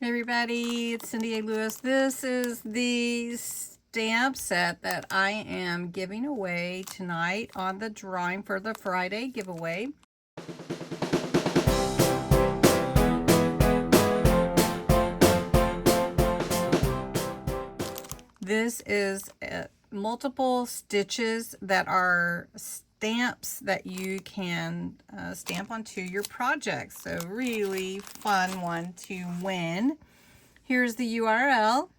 Hey everybody, it's CindyALewis. This is the stamp set that I am giving away tonight on the drawing for the Friday giveaway. This is multiple stitches that are stamps that you can stamp onto your projects. So really fun one to win. Here's the URL.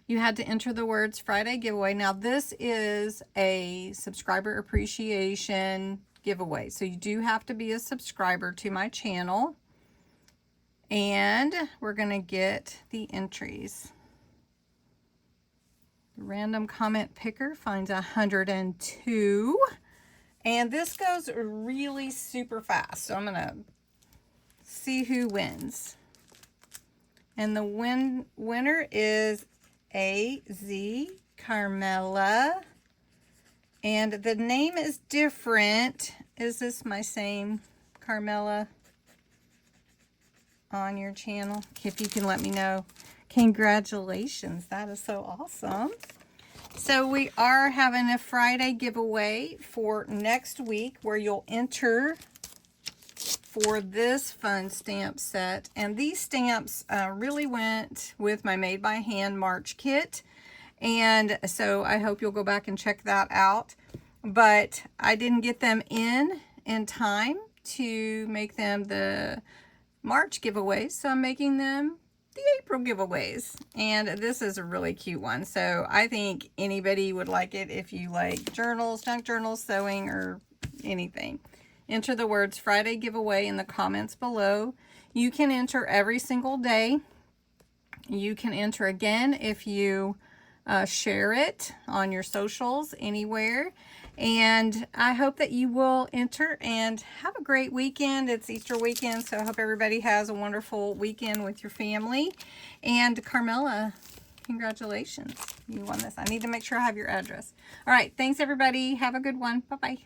You had to enter the words Friday giveaway. Now this is a subscriber appreciation giveaway. So you do have to be a subscriber to my channel. And we're gonna get the entries. The random comment picker finds 102. And this goes really super fast. So I'm gonna see who wins. And the winner is AZ Carmela. And the name is different. Is this my same Carmela on your channel? If you can let me know. Congratulations. That is so awesome. So we are having a Friday giveaway for next week where you'll enter for this fun stamp set. And these stamps really went with my Made by Hand March kit. And so I hope you'll go back and check that out. But I didn't get them in time to make them the March giveaways. So I'm making them the April giveaways. And this is a really cute one. So I think anybody would like it if you like journals, junk journals, sewing, or anything. Enter the words Friday giveaway in the comments below. You can enter every single day. You can enter again if you share it on your socials anywhere. And I hope that you will enter and have a great weekend. It's Easter weekend, so I hope everybody has a wonderful weekend with your family. And Carmela, congratulations. You won this. I need to make sure I have your address. All right. Thanks, everybody. Have a good one. Bye-bye.